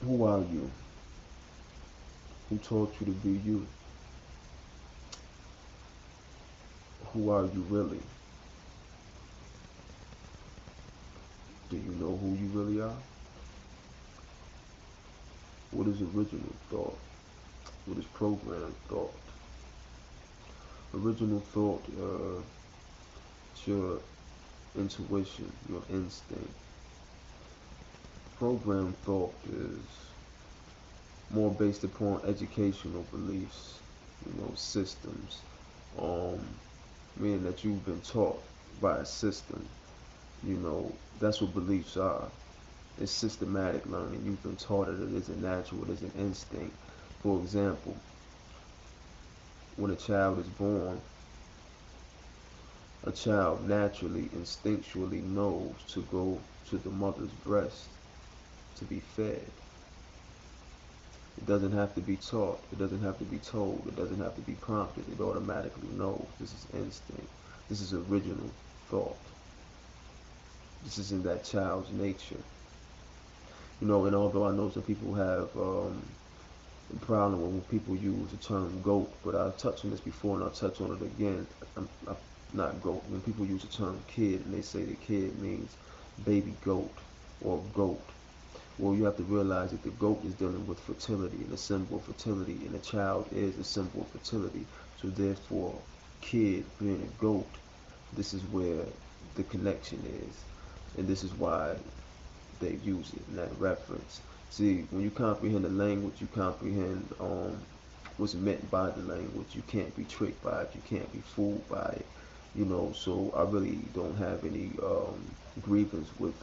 Who are you? Who taught you to be you? Who are you really? Do you know who you really are? What is original thought? What is programmed thought? Original thought, it's your intuition, your instinct. Programmed thought is more based upon educational beliefs, systems. Um, Meaning that you've been taught by a system. That's what beliefs are. It's systematic learning. You've been taught it. It isn't natural. It is an instinct. For example, when a child is born, a child naturally, instinctually knows to go to the mother's breast to be fed. It doesn't have to be taught. It doesn't have to be told. It doesn't have to be prompted. It automatically knows. This is instinct. This is original thought. This is in that child's nature. And although I know some people have a problem when people use the term goat, but I've touched on this before and I'll touch on it again. I'm not goat. When people use the term kid and they say the kid means baby goat or goat, well, you have to realize that the goat is dealing with fertility and a symbol of fertility, and a child is a symbol of fertility. So therefore, kid being a goat, this is where the connection is, and this is why they use it in that reference. See, when you comprehend the language, you comprehend what's meant by the language. You can't be tricked by it. You can't be fooled by it. So I really don't have any grievance with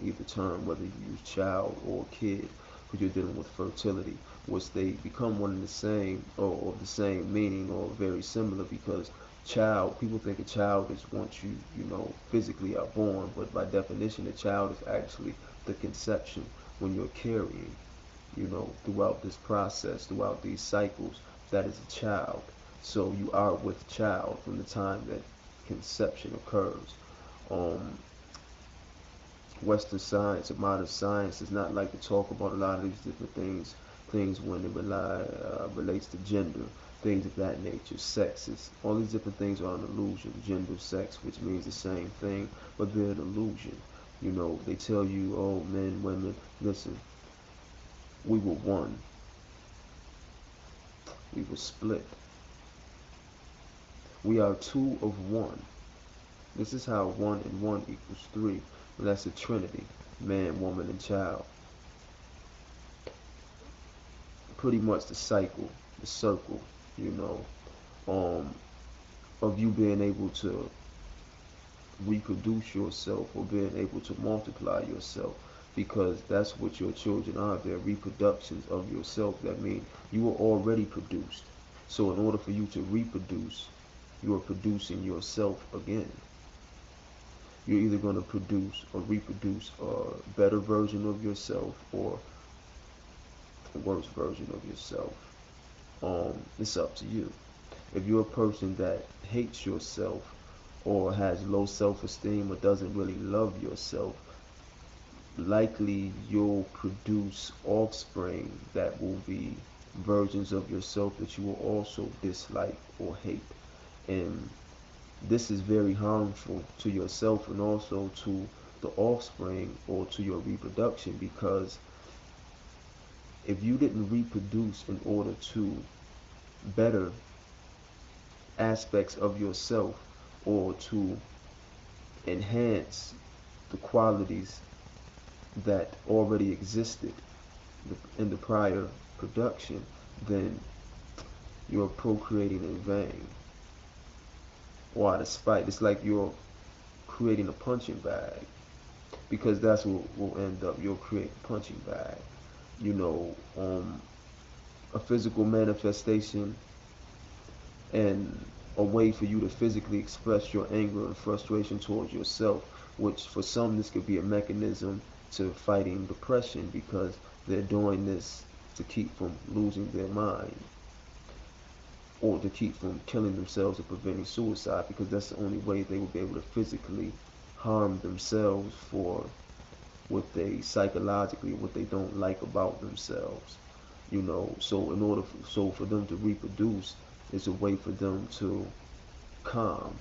either term, whether you use child or kid, because you're dealing with fertility, which they become one and the same, or the same meaning, or very similar, because child, people think a child is once physically are born, but by definition, a child is actually the conception when you're carrying, throughout this process, throughout these cycles, that is a child. So you are with child from the time that conception occurs. Um, Western science or modern science does not like to talk about a lot of these different things when it relates to gender, things of that nature, sexes. All these different things are an illusion. Gender, sex, which means the same thing, but they're an illusion. They tell you, oh, men, women, listen, we were one, we were split. We are two of one. This is how one and one equals three. And that's the Trinity, man, woman, and child. Pretty much the cycle, the circle, you know, um, of you being able to reproduce yourself or being able to multiply yourself, because that's what your children are. They're reproductions of yourself. That means you were already produced. So in order for you to reproduce, you are producing yourself again. You're either going to produce or reproduce a better version of yourself or a worse version of yourself. It's up to you. If you're a person that hates yourself or has low self-esteem or doesn't really love yourself, likely you'll produce offspring that will be versions of yourself that you will also dislike or hate. And this is very harmful to yourself and also to the offspring or to your reproduction, because if you didn't reproduce in order to better aspects of yourself or to enhance the qualities that already existed in the prior production, then you're procreating in vain or out of spite. It's like you're creating a punching bag, because that's what will end up. You'll create a punching bag. You know, a physical manifestation and a way for you to physically express your anger and frustration towards yourself, which for some this could be a mechanism to fighting depression, because they're doing this to keep from losing their mind or to keep from killing themselves or preventing suicide, because that's the only way they will be able to physically harm themselves for what they psychologically, what they don't like about themselves. So in order for them to reproduce, it's a way for them to calm,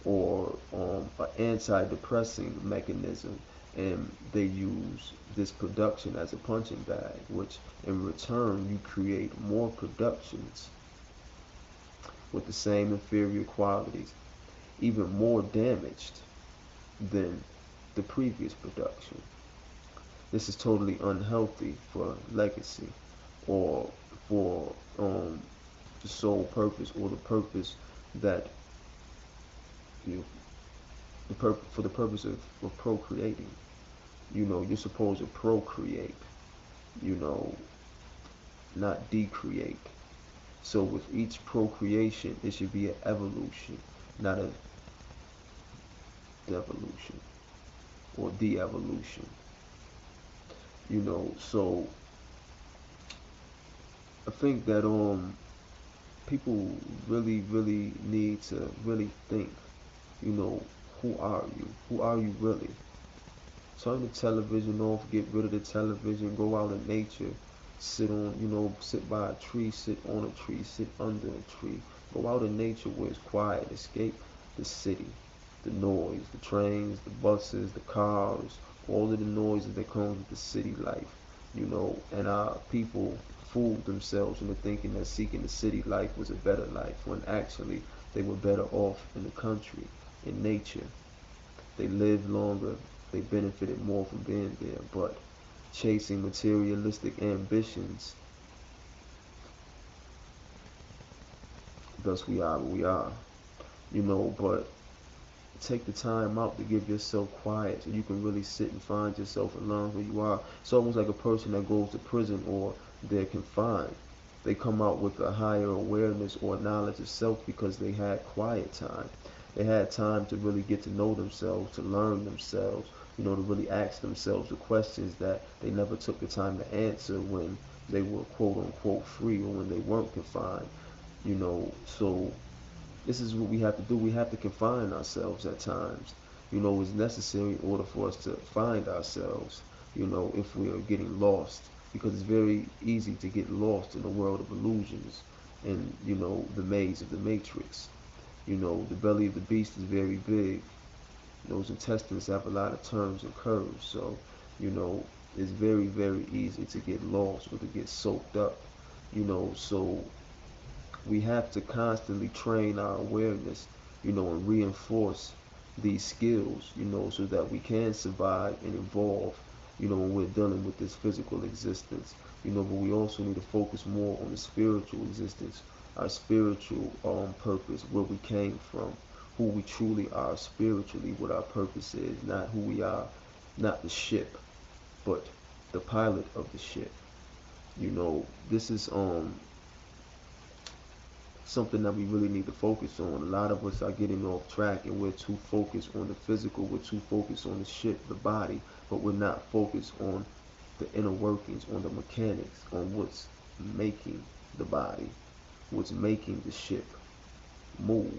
or an antidepressing mechanism, and they use this production as a punching bag, which in return you create more productions with the same inferior qualities, even more damaged than the previous production. This is totally unhealthy for legacy, or for the sole purpose, or the purpose that you for the purpose of procreating. You're supposed to procreate, you know, not decreate. So with each procreation, it should be an evolution, not a devolution or de-evolution. So I think that people really, really need to really think, you know, who are you? Who are you really? Turn the television off, get rid of the television, go out in nature, sit by a tree, sit on a tree, sit under a tree. Go out in nature where it's quiet, escape the city, the noise, the trains, the buses, the cars, all of the noises that comes with the city life, and our people fooled themselves into thinking that seeking the city life was a better life, when actually they were better off in the country, in nature. They lived longer, they benefited more from being there, but chasing materialistic ambitions, thus we are what we are. But take the time out to give yourself quiet so you can really sit and find yourself and learn who you are. It's almost like a person that goes to prison or they're confined. They come out with a higher awareness or knowledge of self because they had quiet time. They had time to really get to know themselves, to learn themselves, to really ask themselves the questions that they never took the time to answer when they were quote unquote free, or when they weren't confined. So this is what we have to do. We have to confine ourselves at times. It's necessary in order for us to find ourselves, if we are getting lost. Because it's very easy to get lost in the world of illusions and, the maze of the matrix. The belly of the beast is very big. Those intestines have a lot of turns and curves. So, it's very, very easy to get lost or to get soaked up. So we have to constantly train our awareness, and reinforce these skills, so that we can survive and evolve, when we're dealing with this physical existence. But we also need to focus more on the spiritual existence, our spiritual purpose, where we came from, who we truly are spiritually, what our purpose is, not who we are, not the ship, but the pilot of the ship. This is something that we really need to focus on. A lot of us are getting off track, and we're too focused on the physical, we're too focused on the ship, the body, but we're not focused on the inner workings, on the mechanics, on what's making the body, what's making the ship move.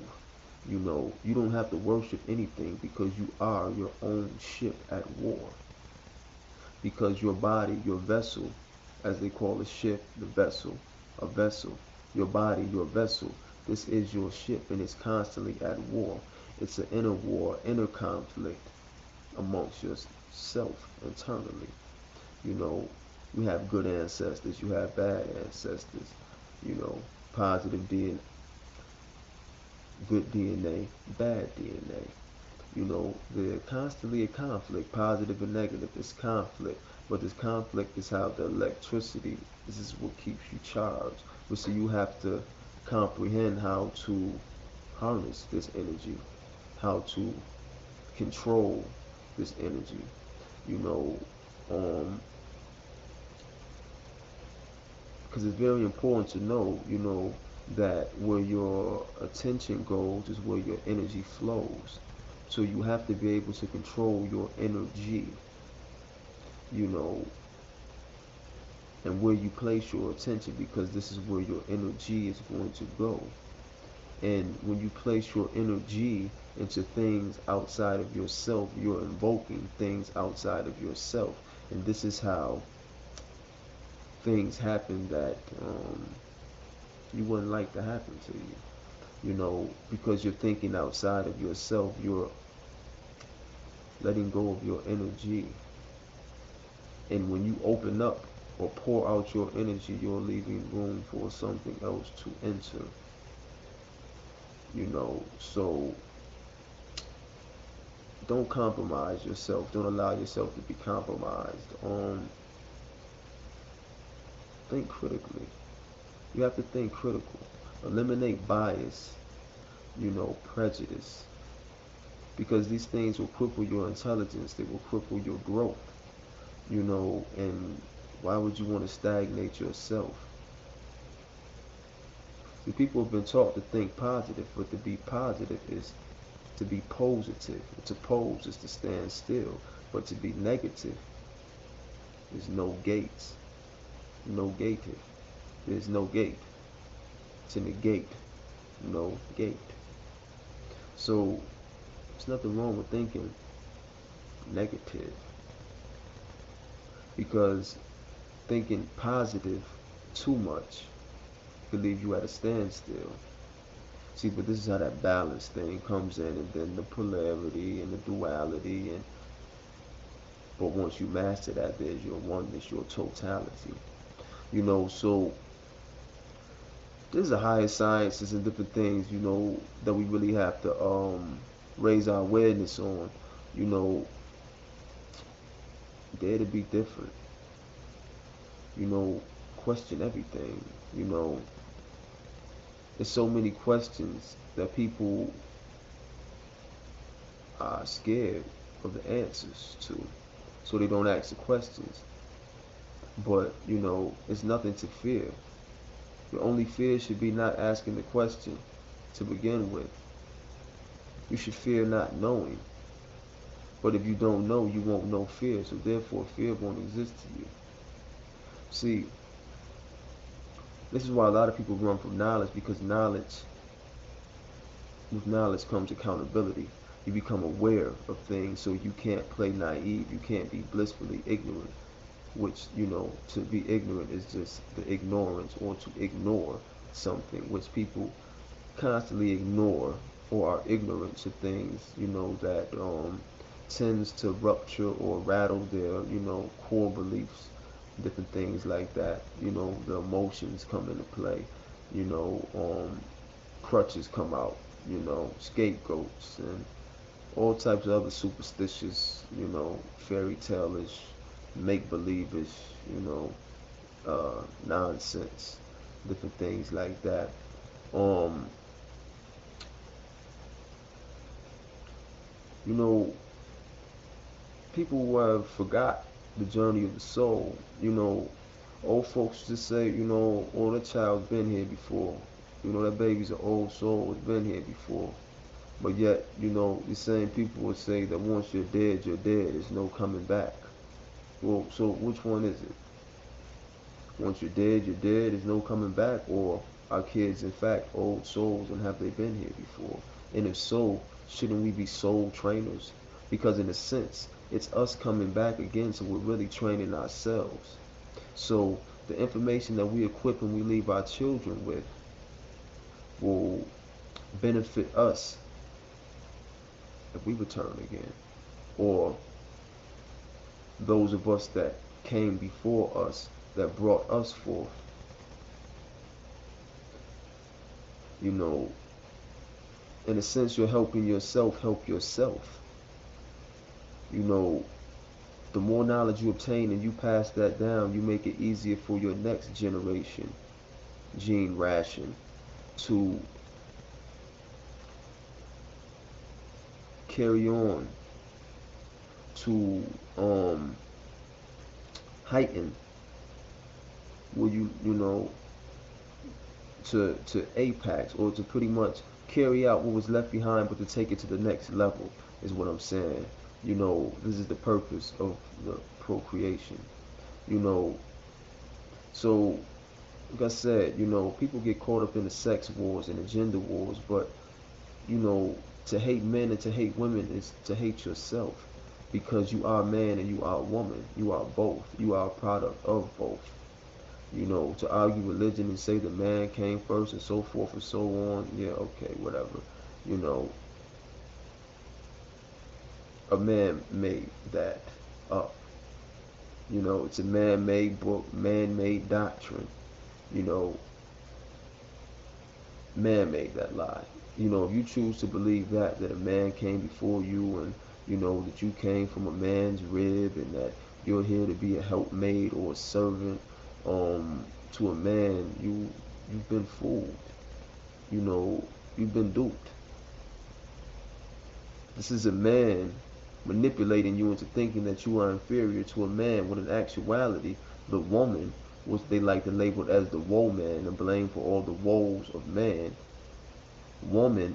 You don't have to worship anything, because you are your own ship at war. Because your body, your vessel, as they call a ship, the vessel, a vessel, your body, your vessel, this is your ship, and it's constantly at war. It's an inner war, inner conflict amongst yourself internally. You have good ancestors, you have bad ancestors, positive DNA, good DNA, bad DNA. They're constantly a conflict, positive and negative. It's conflict, but this conflict is how the electricity, this is what keeps you charged. But so you have to comprehend how to harness this energy, how to control this energy. You know, because it's very important to know, that where your attention goes is where your energy flows. So you have to be able to control your energy, you know, and where you place your attention, because this is where your energy is going to go. And when you place your energy into things outside of yourself, you're invoking things outside of yourself. And this is how things happen that you wouldn't like to happen to you. You know, because you're thinking outside of yourself, you're letting go of your energy. And when you open up or pour out your energy, you're leaving room for something else to enter. You know, so don't compromise yourself. Don't allow yourself to be compromised. Think critically. You have to think critical. Eliminate bias, you know, prejudice. Because these things will cripple your intelligence. They will cripple your growth. You know, and why would you want to stagnate yourself? See, people have been taught to think positive, but to be positive is to be positive. To pose is to stand still, but to be negative is no gates. No gated. There's no gate. To negate, no gate. So there's nothing wrong with thinking negative, because thinking positive too much could leave you at a standstill. See, but this is how that balance thing comes in, and then the polarity and the duality, and but once you master that, there's your oneness, your totality. You know, so there's a higher sciences and different things, you know, that we really have to raise our awareness on. You know, dare to be different. You know, question everything. You know, there's so many questions that people are scared of the answers to, so they don't ask the questions. But you know, it's nothing to fear. Your only fear should be not asking the question to begin with. You should fear not knowing. But if you don't know, you won't know fear. So therefore, fear won't exist to you. See, this is why a lot of people run from knowledge, because with knowledge comes accountability. You become aware of things, so you can't play naive. You can't be blissfully ignorant, which, you know, to be ignorant is just the ignorance, or to ignore something, which people constantly ignore or are ignorant to things, you know, that tends to rupture or rattle their, you know, core beliefs, different things like that. You know, the emotions come into play, you know, crutches come out, you know, scapegoats, and all types of other superstitious, you know, fairy tale-ish, make-believe-ish, you know, nonsense, different things like that. Um, you know, people have forgot the journey of the soul. You know, old folks just say, you know, oh, that child's been here before. You know, that baby's an old soul, it's been here before. But yet, you know, the same people would say that once you're dead, you're dead. There's no coming back. Well, so which one is it? Once you're dead, you're dead. There's no coming back. Or are kids, in fact, old souls, and have they been here before? And if so, shouldn't we be soul trainers? Because in a sense, it's us coming back again, so we're really training ourselves. So the information that we equip and we leave our children with will benefit us if we return again, or those of us that came before us that brought us forth. You know, in a sense, you're helping yourself help yourself. You know, the more knowledge you obtain and you pass that down, you make it easier for your next generation, gene ration, to carry on, to heighten, will you know, to apex, or to pretty much carry out what was left behind, but to take it to the next level, is what I'm saying. You know, this is the purpose of the procreation. You know, so like I said, people get caught up in the sex wars and the gender wars, but to hate men and to hate women is to hate yourself, because you are a man and you are a woman. You are both. You are a product of both. To argue religion and say the man came first and so forth and so on, yeah, okay, whatever. You know, a man made that up. It's a man-made book, man-made doctrine. You know, man made that lie. If you choose to believe that a man came before you, and that you came from a man's rib, and that you're here to be a helpmate or a servant to a man, you've been fooled. You've been duped. This is a man manipulating you into thinking that you are inferior to a man, when in actuality the woman, which they like to label as the woe man and blame for all the woes of man, woman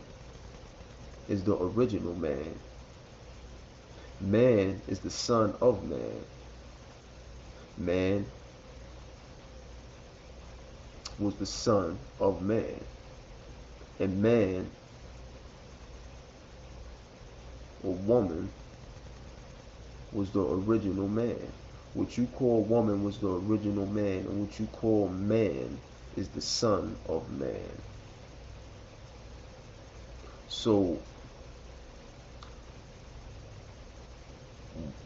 is the original man. Man is the son of man. Man was the son of man. And man, or woman, was the original man. What you call woman was the original man, and what you call man is the son of man. So,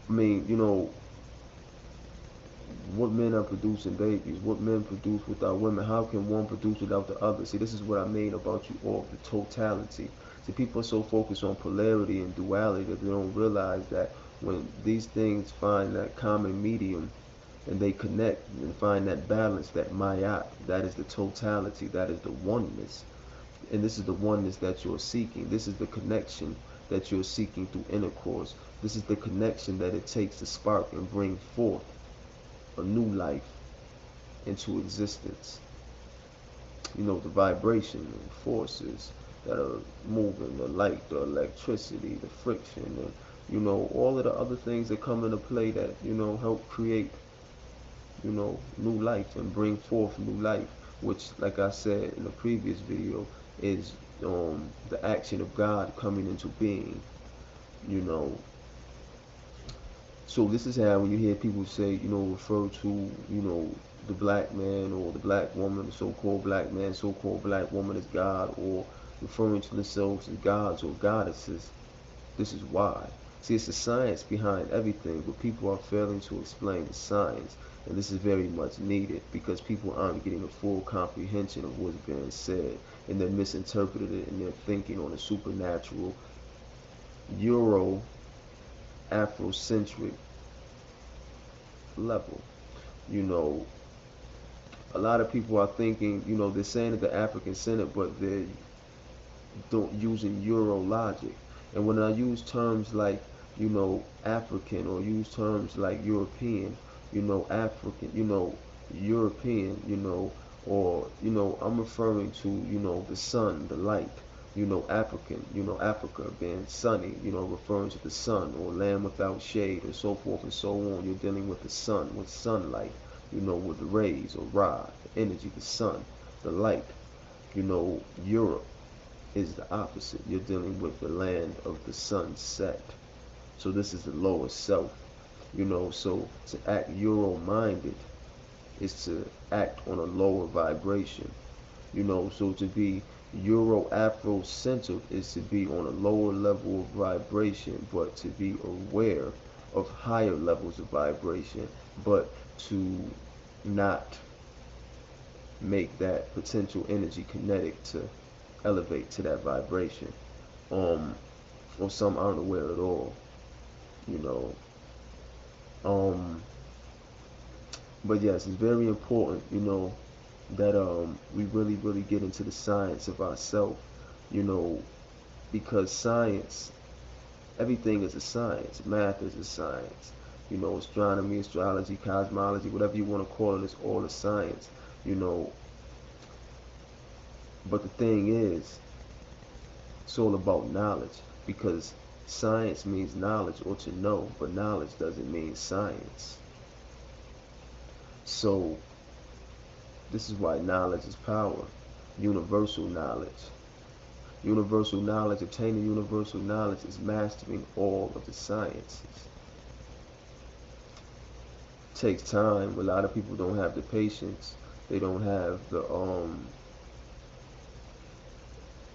I mean, what men are producing babies, what men produce without women, how can one produce without the other? See, this is what I mean about you all, the totality. See, people are so focused on polarity and duality that they don't realize that when these things find that common medium and they connect and find that balance, that mayat, that is the totality, that is the oneness. And this is the oneness that you're seeking. This is the connection that you're seeking through intercourse. This is the connection that it takes to spark and bring forth a new life into existence. The vibration and forces that are moving, the light, the electricity, the friction, and all of the other things that come into play that help create new life and bring forth new life, which, like I said in the previous video, is the action of God coming into being. So this is how, when you hear people say, refer to, the black man or the black woman, the so-called black man, so-called black woman as God, or referring to themselves as gods or goddesses, this is why. See, it's the science behind everything, but people are failing to explain the science. And this is very much needed, because people aren't getting a full comprehension of what's being said, and they're misinterpreting it, and they're thinking on a supernatural, Euro Afrocentric level. A lot of people are thinking, they're saying that the African Senate, but they're using Euro logic. And when I use terms like, African, or use terms like European, African, European, or, I'm referring to, the sun, the light, African, Africa being sunny, referring to the sun, or land without shade, or so forth and so on. You're dealing with the sun, with sunlight, with the rays, or Ra, the energy, the sun, the light. Europe is the opposite. You're dealing with the land of the sunset. So this is the lower self. So to act Euro-minded is to act on a lower vibration. So to be Euro-Afro-centered is to be on a lower level of vibration, but to be aware of higher levels of vibration, but to not make that potential energy kinetic to elevate to that vibration. Or some aren't aware at all, you know. But yes, it's very important, that we really get into the science of ourselves, because science, everything is a science. Math is a science. Astronomy, astrology, cosmology, whatever you want to call it, is all a science, But the thing is, it's all about knowledge, because science means knowledge, or to know, but knowledge doesn't mean science. So This is why knowledge is power. Universal knowledge. Universal knowledge, obtaining universal knowledge is mastering all of the sciences. It takes time. A lot of people don't have the patience. They don't have the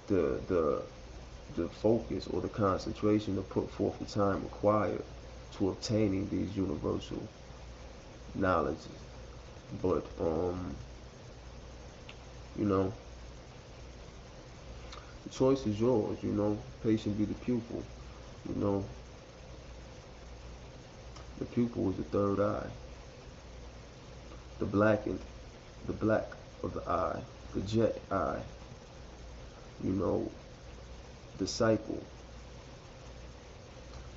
the the focus or the concentration to put forth the time required to obtaining these universal knowledges. But you know, the choice is yours. You know, patient be the pupil. You know, the pupil is the third eye, the blackened, the black of the eye, the jet eye. You know, disciple.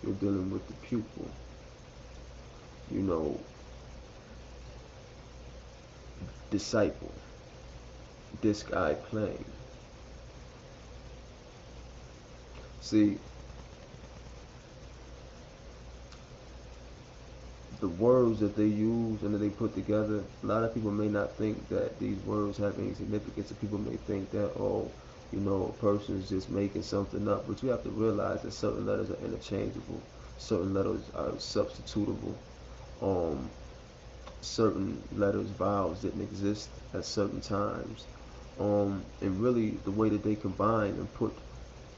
You're dealing with the pupil. You know, disciple. Disc eye plane. See, the words that they use and that they put together, a lot of people may not think that these words have any significance, and people may think that, oh, you know, a person is just making something up. But you have to realize that certain letters are interchangeable, certain letters are substitutable, um, certain letters, vowels didn't exist at certain times. And really, the way that they combine and put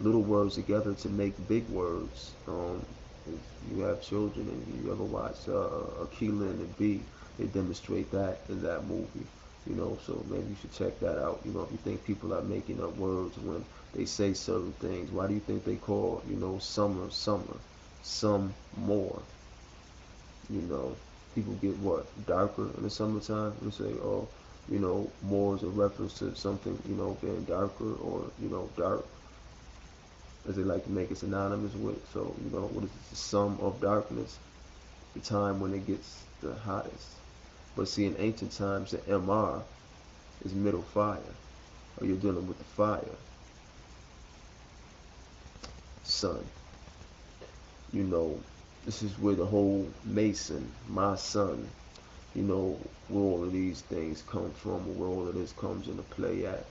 little words together to make big words. If you have children and you ever watch Akeelah and the Bee, they demonstrate that in that movie. You know, so maybe you should check that out. You know, if you think people are making up words when they say certain things, why do you think they call, you know, summer, summer, some more? You know, people get what? Darker in the summertime? They say, oh, you know, more is a reference to something, you know, being darker or, you know, dark, as they like to make it synonymous with. So, you know, what is it? The sum of darkness, the time when it gets the hottest. But see, in ancient times, the MR is middle fire, or you're dealing with the fire, sun. You know, this is where the whole Mason, my son, you know, where all of these things come from, or where all of this comes into play at.